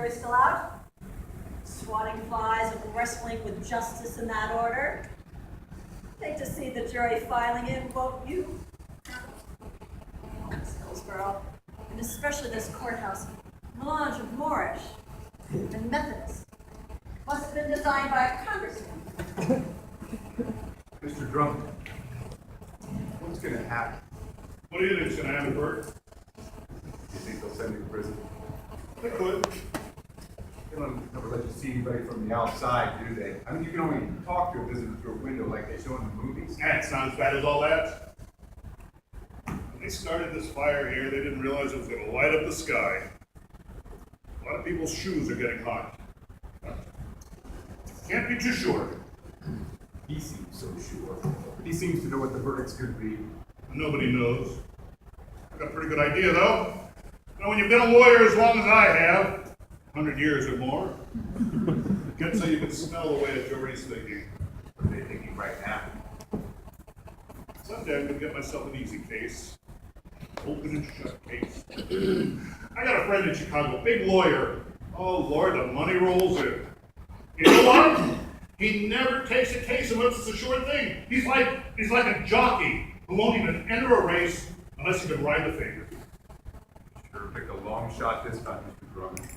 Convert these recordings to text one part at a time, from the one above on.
Jury still out? Swatting flies and wrestling with justice in that order. Hate to see the jury filing in, won't you? Hillsborough, and especially this courthouse, melange of Moorish and Methodist. Must have been designed by a congressman. Mr. Drummond, what's going to happen? What do you think's going to happen, Bert? Do you think they'll send me to prison? They could. They don't never let you see anybody from the outside, do they? I mean, you can only talk to a visitor through a window like they show in the movies. It's not as bad as all that. When they started this fire here, they didn't realize it was going to light up the sky. A lot of people's shoes are getting hot. Can't be too sure. He seems so sure. He seems to know what the verdict's going to be. Nobody knows. I got a pretty good idea, though. You know, when you've been a lawyer as long as I have, 100 years or more, it gets so you can smell the way a jury's thinking. What are they thinking right now? Someday I'm going to get myself an easy case. Open and shut case. I got a friend in Chicago, big lawyer. Oh, Lord, the money rolls in. You know what? He never takes a case unless it's a sure thing. He's like a jockey who won't even enter a race unless he can ride the favorite. Sure picked a long shot this time, Mr. Drummond.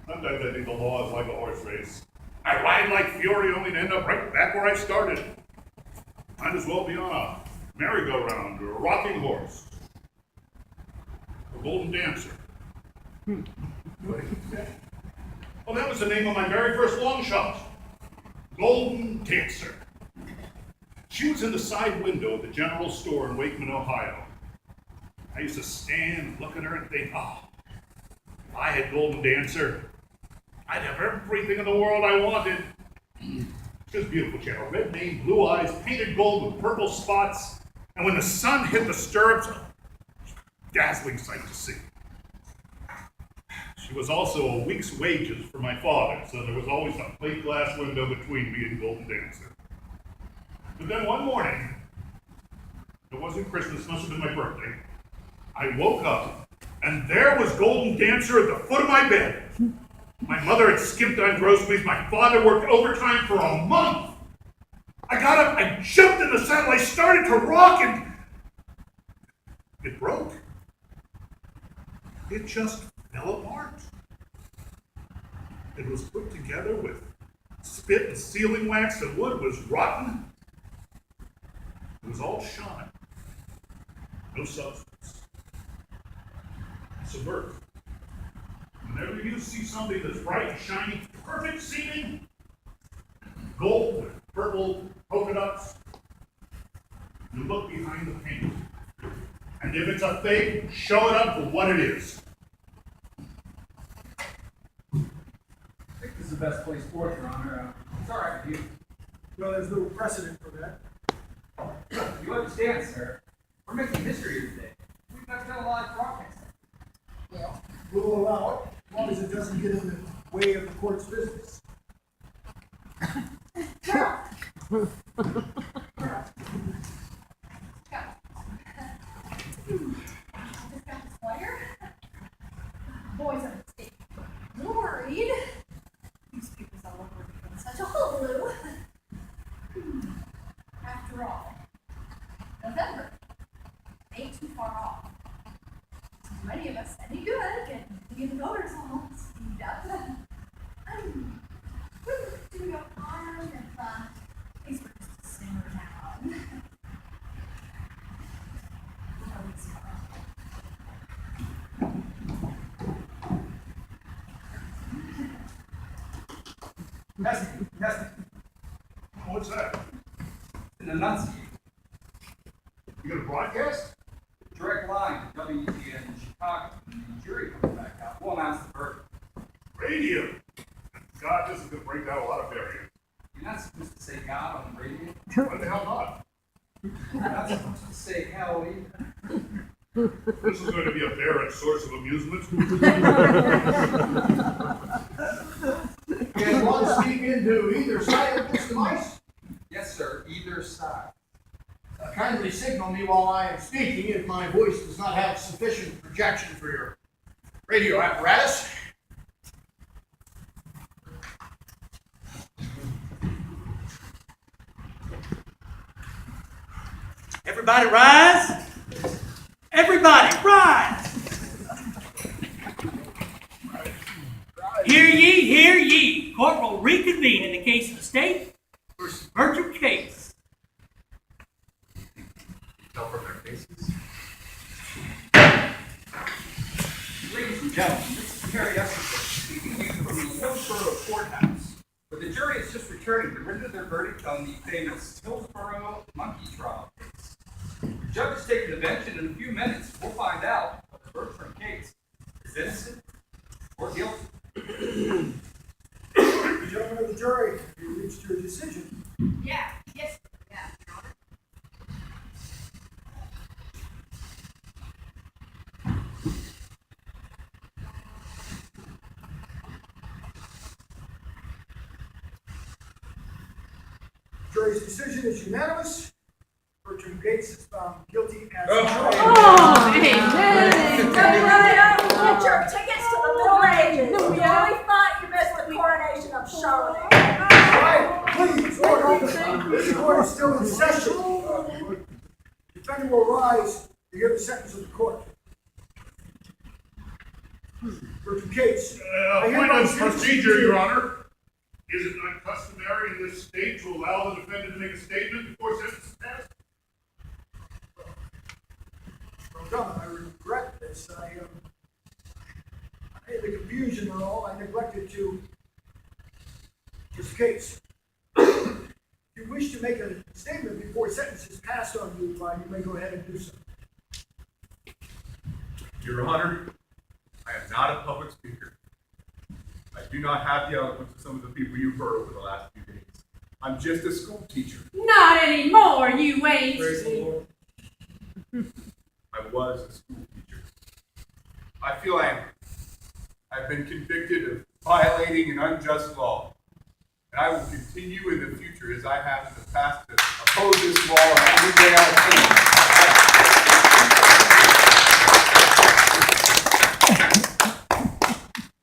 Sometimes I think the law is like a horse race. I ride like fury only to end up right back where I started. Might as well be on a merry-go-round or a rocking horse. A golden dancer. What did you say? Well, that was the name of my very first long shot. Golden Dancer. She was in the side window of the general store in Wakeman, Ohio. I used to stand, look at her, and think, oh, if I had Golden Dancer, I'd have everything in the world I wanted. She was beautiful. She had a red mane, blue eyes, painted gold with purple spots, and when the sun hit the stirrups, dazzling sight to see. She was also a week's wages for my father, so there was always a plate glass window between me and Golden Dancer. But then one morning, it wasn't Christmas, must have been my birthday, I woke up, and there was Golden Dancer at the foot of my bed. My mother had skimped on groceries, my father worked overtime for a month. I got up, I jumped in the saddle, I started to rock, and it broke. It just fell apart. It was put together with spit and sealing wax, and wood was rotten. It was all shine, no substance. Subvert. Whenever you see something that's bright and shiny, perfect seeming, gold with purple polka dots, you look behind the paint. And if it's a fake, show it up for what it is. I think this is the best place for it, Your Honor. It's all right with you. Well, there's no precedent for that. You understand, sir. We're making history here today. We've not done a lot of broadcasting. Well, we'll allow it, as long as it doesn't get in the way of the court's business. Boys are mistaken. No worried. Newspapers all over in such a hullabaloo. After all, November ain't too far off. So many of us any good getting the voters all steamed up. Do your arm if things were just to simmer down. Testing. What's that? An enunciate. You gonna broadcast? Direct line to WGN in Chicago. When the jury comes back out, we'll announce the verdict. Radio. God, this is gonna break down a lot of barriers. You're not supposed to say God on the radio. Why the hell not? You're not supposed to say hell either. This is going to be a barren source of amusement. Can one speak into either side of this device? Yes, sir. Either side. Kindly signal me while I am speaking if my voice does not have sufficient projection for your radio apparatus. Everybody rise. Everybody rise. Hear ye. Court will reconvene in the case of the state versus Bertram Case. Tell from their faces. Ladies and gentlemen, this is Terry Esselstyn speaking to you from the Hillsborough Courthouse, where the jury is just returning to render their verdict on the famous Hillsborough monkey trial case. The judge is taking the bench, and in a few minutes, we'll find out if the Bertram Case is innocent or guilty. Gentlemen of the jury, you reached your decision. Yeah, yes, yeah, Your Honor. Jury's decision is unanimous. Bertram Gates is found guilty as Get your tickets to the Middle Ages. We really thought you missed the coronation of Charlemagne. Right, please, order. This court is still in session. Defendant will rise to hear the sentence of the court. Bertram Gates. Point of procedure, Your Honor. Is it not customary in this state to allow the defendant to make a statement before sentence is passed? Well, gentlemen, I regret this. I had the confusion and all. I neglected to this case. If you wish to make a statement before sentence is passed on you, you may go ahead and do so. Your Honor, I am not a public speaker. I do not have the eloquence of some of the people you've heard over the last few days. I'm just a school teacher. Not anymore, you ain't. Praise the Lord. I was a school teacher. I feel angry. I've been convicted of violating an unjust law. And I will continue in the future as I have in the past to oppose this law every day I can.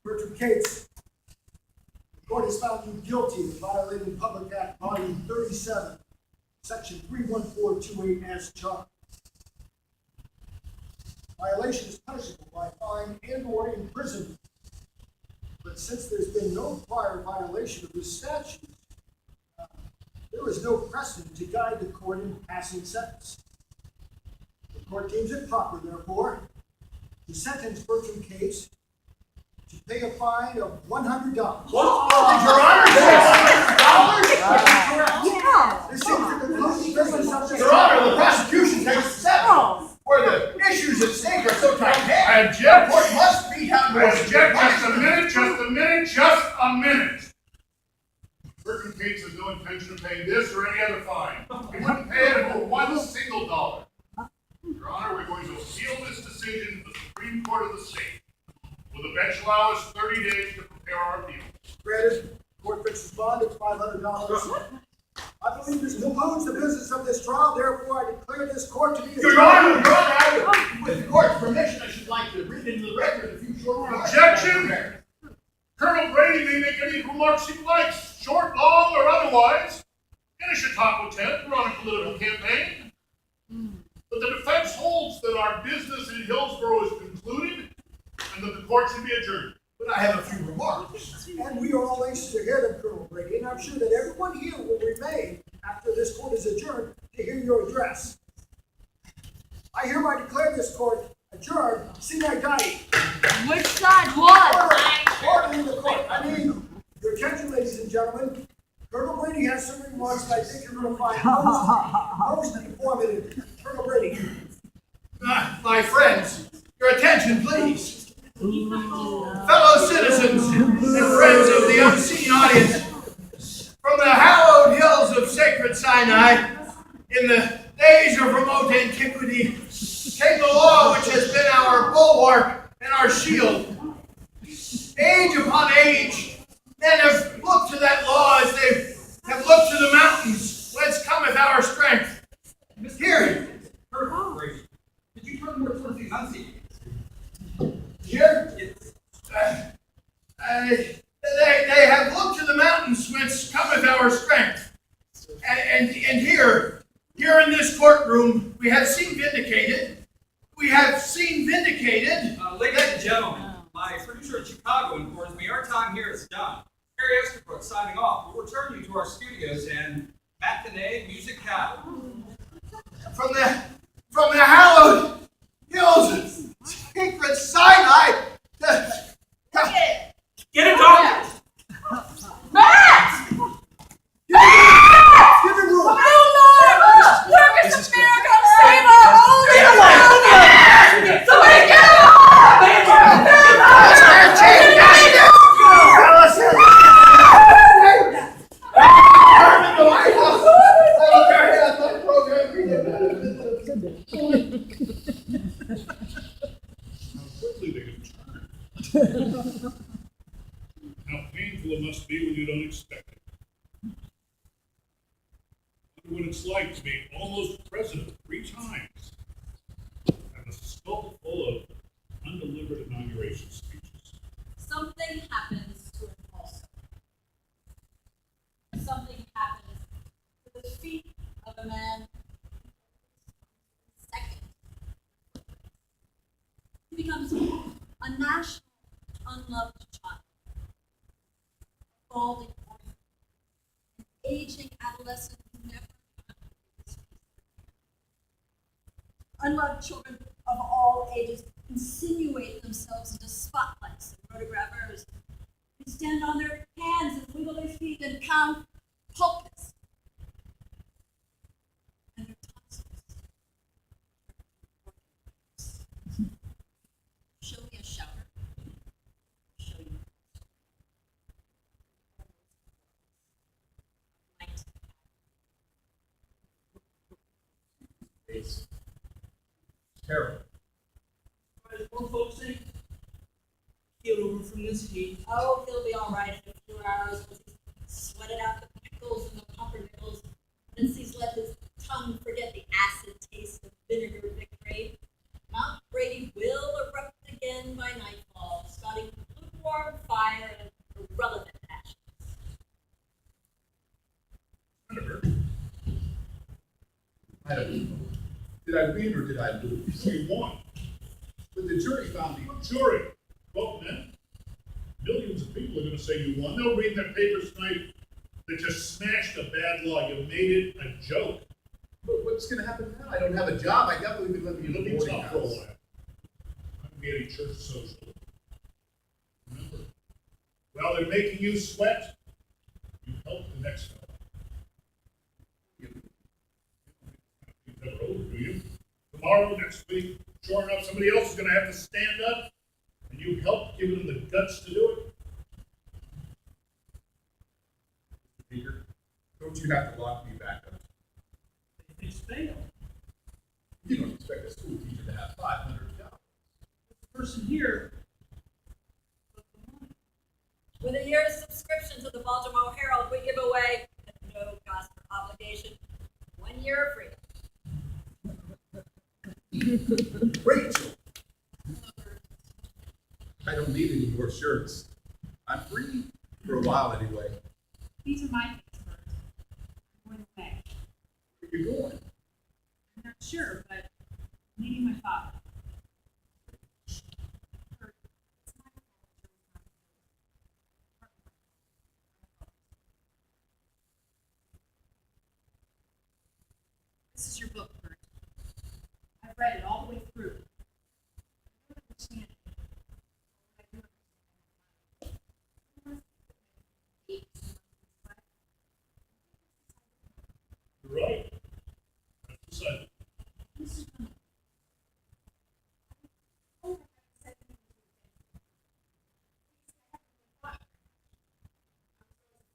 Bertram Gates, the court has found you guilty of violating Public Act Volume 37, Section 31428 as charged. Violation is punishable by fine and/or imprisonment. But since there's been no prior violation of this statute, there is no precedent to guide the court in passing sentence. The court deems it proper, therefore, to sentence Bertram Gates to pay a fine of $100. Your Honor, this seems to conclude the business of this. Your Honor, the prosecution takes exception, where the issues at stake are so tight. I object. The court must be held I object. Just a minute. Bertram Gates has no intention of paying this or any other fine. He wouldn't pay it for one single dollar. Your Honor, we're going to appeal this decision to the Supreme Court of the state. Will the bench allow us 30 days to prepare our appeal? Granted, court fixes bond at $500. I believe this concludes the business of this trial, therefore I declare this court to be Your Honor, with the court's permission, I should like to read into the record a few short remarks. Objection! Colonel Brady may make any remarks he likes, short, long, or otherwise, in a Chautauqua tent or on a political campaign. But the defense holds that our business in Hillsborough is concluded and that the court should be adjourned. But I have a few remarks. And we are all anxious to hear them, Colonel Brady, and I'm sure that everyone here will remain after this court is adjourned to hear your address. I hereby declare this court adjourned. Sine die. Which side what? Order in the court. I mean, your attention, ladies and gentlemen. Colonel Brady has some remarks that I think you're going to find most informative. Colonel Brady. My friends, your attention, please. Fellow citizens and friends of the unseen audience, from the hallowed hills of sacred Sinai, in the days of remote antiquity, came the law which has been our bulwark and our shield. Age upon age, men have looked to that law as they have looked to the mountains, whence cometh our strength. Here, Did you turn more towards the unseen? here, they have looked to the mountains whence cometh our strength. And here in this courtroom, courtroom, we have seen vindicated. We have seen vindicated. Ladies and gentlemen, my producer in Chicago informs me our time here is done. Harry Estabrook signing off. We'll return you to our studios and matinee musicale. From the hallowed hills, sacred Sinai. Get a doctor. Matt! Give me room. Oh, Lord! Work is a miracle! Save our holy Lord! Somebody get him off! Quickly they can turn. How painful it must be when you don't expect it. Wonder what it's like to be almost president 3 times. Have a skull full of undelivered inauguration speeches. Something happens to him also. Something happens to the feet of a man. Second. He becomes a national, unloved child. Balding orphan. An aging adolescent who never had his face. Unloved children of all ages insinuate themselves into spotlights and photographers. They stand on their hands and wiggle their feet and pound pulpits. And their tonsils. Show me a shouter. Show you. Light. It's terrible. As poor folks say, healed over from this heat. Oh, he'll be all right in a few hours once he's sweated out the pickles and the pumpernickels. Once he's let his tongue forget the acid taste of vinegar victory. Mount Brady will erupt again by nightfall, spouting lukewarm fire and irrelevant ashes. Senator, I don't know. Did I win or did I lose? you won. But the jury found me. Jury. Well, then, millions of people are going to say you won. They'll read in their papers tonight that you smashed a bad law. You made it a joke. But what's going to happen now? I don't have a job. I definitely been living in You'll a be boarding tough for a house. while. I'm going to be at a church social. Remember, while they're making you sweat, you help the next fellow. You never over, do you? Tomorrow, next week, sure enough, somebody else is going to have to stand up, and you help give them the guts to do it. Speaker, don't you have to lock me back up? If it's failed, You don't expect a school teacher to have 500 jobs. the person here, With a year's subscription to the Baltimore Herald, we give away, at no cost or obligation, 1 year free. Rachel! I don't need any more shirts. I'm free for a while anyway. These are my things, Bert. I'm going away. Where are you going? I'm not sure, but I'm meeting my father. Bert, it's my fault Joe was not here. This is your book, Bert. I've read it all the way through. I don't understand it. But I do understand it. You're right. That's decided.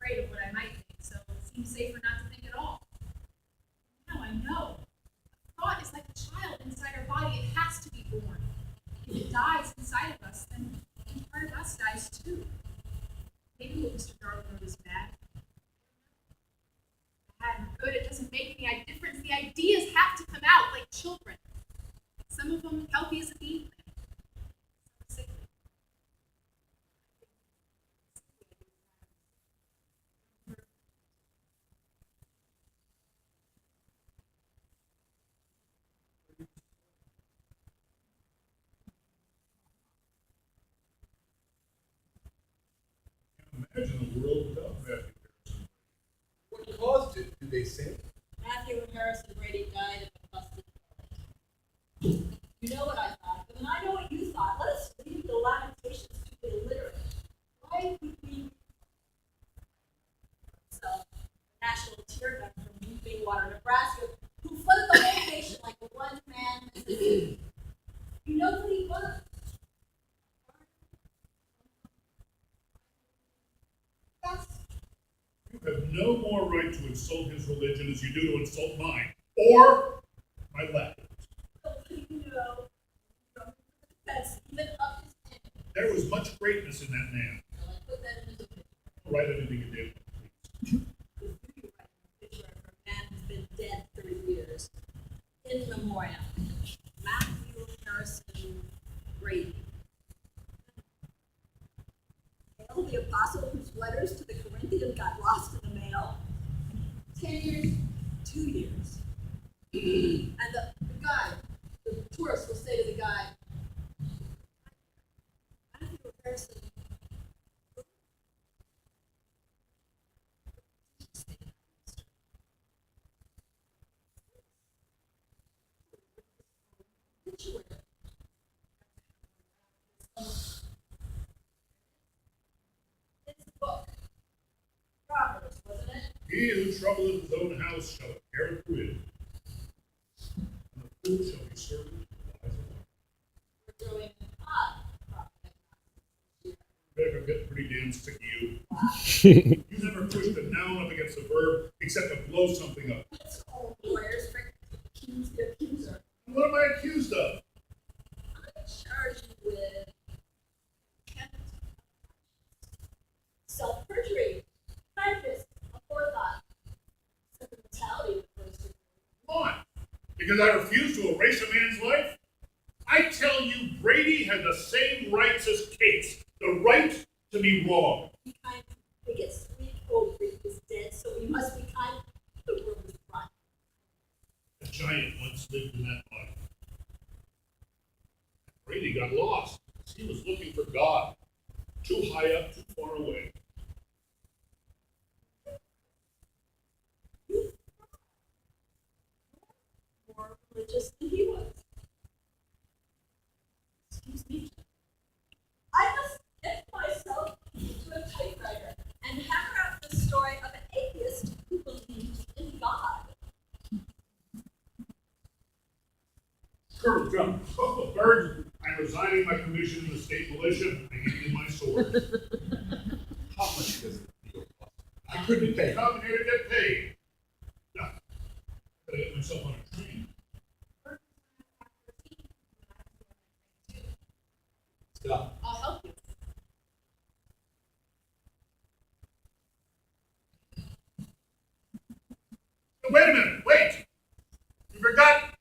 Afraid of what I might think, so it seems safer not to think at all. Now I know. A thought is like a child inside our body. It has to be born. If it dies inside of us, then part of us dies too. Maybe what Mr. Darwin wrote is bad. Bad or good, it doesn't make any difference. The ideas have to come out like children. Some of them healthy as a bean plant. Some are sickly. do they say? Matthew Harrison Brady died of a busted toilet. You know what I thought of him, and I know what you thought. Let us read the Lamentations to the illiterate. Why would we? So, national tear gun from Weeping Water, Nebraska, who flooded the whole nation like a one-man Mississippi. You know what he was? That's You have no more right to insult his religion as you do to insult mine, or my left. you know, from the defense, even up his head. There was much greatness in that man. So I put that in his opinion. Write anything you did, please. If you write a picture of a man who's been dead 30 years, in memoriam, Matthew Harrison Brady. Hail the apostle whose letters to the Corinthians got lost in the mail. 10 years, 2 years. And the guide, the tourist will say to the guide, Matthew Harrison. It's a book. Proverbs, wasn't it? He who troubleth his own house shall inherit ruin, and the fool shall be servant to the wise alone. We're doing an odd prophet. Better get pretty damn sick of you. You never pushed a noun up against a verb except to blow something up. Let's all lawyers for accuse the accuser. And what am I accused of? I charge you with self-perjury, kindness, aforethought, sentimentality, the first degree. Why? Because I refuse to erase a man's life? I tell you, Brady had the same rights as Cates. The right to be wrong. Be kind to bigots. Weak old Greek is dead, so we must be kind. The world is rotten. A giant once lived in that life. Brady got lost because he was looking for God. Too high up, too far away. More religious than he was. Excuse me. I must get myself to a typewriter and hammer out the story of an atheist who believes in God. Colonel Trump, Bird, I'm resigning my commission in the state militia. I give you my sword. How much does the deal cost? I couldn't pay. Come here to get paid. No, I gotta get myself on a train. Stop. I'll help you. Wait a minute, wait! You forgot.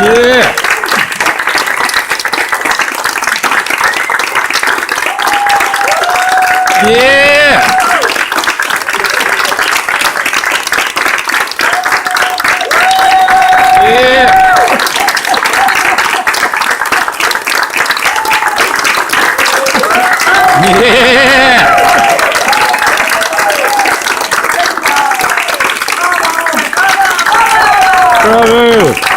Yeah. Yeah. Yeah. Yeah. Bravo.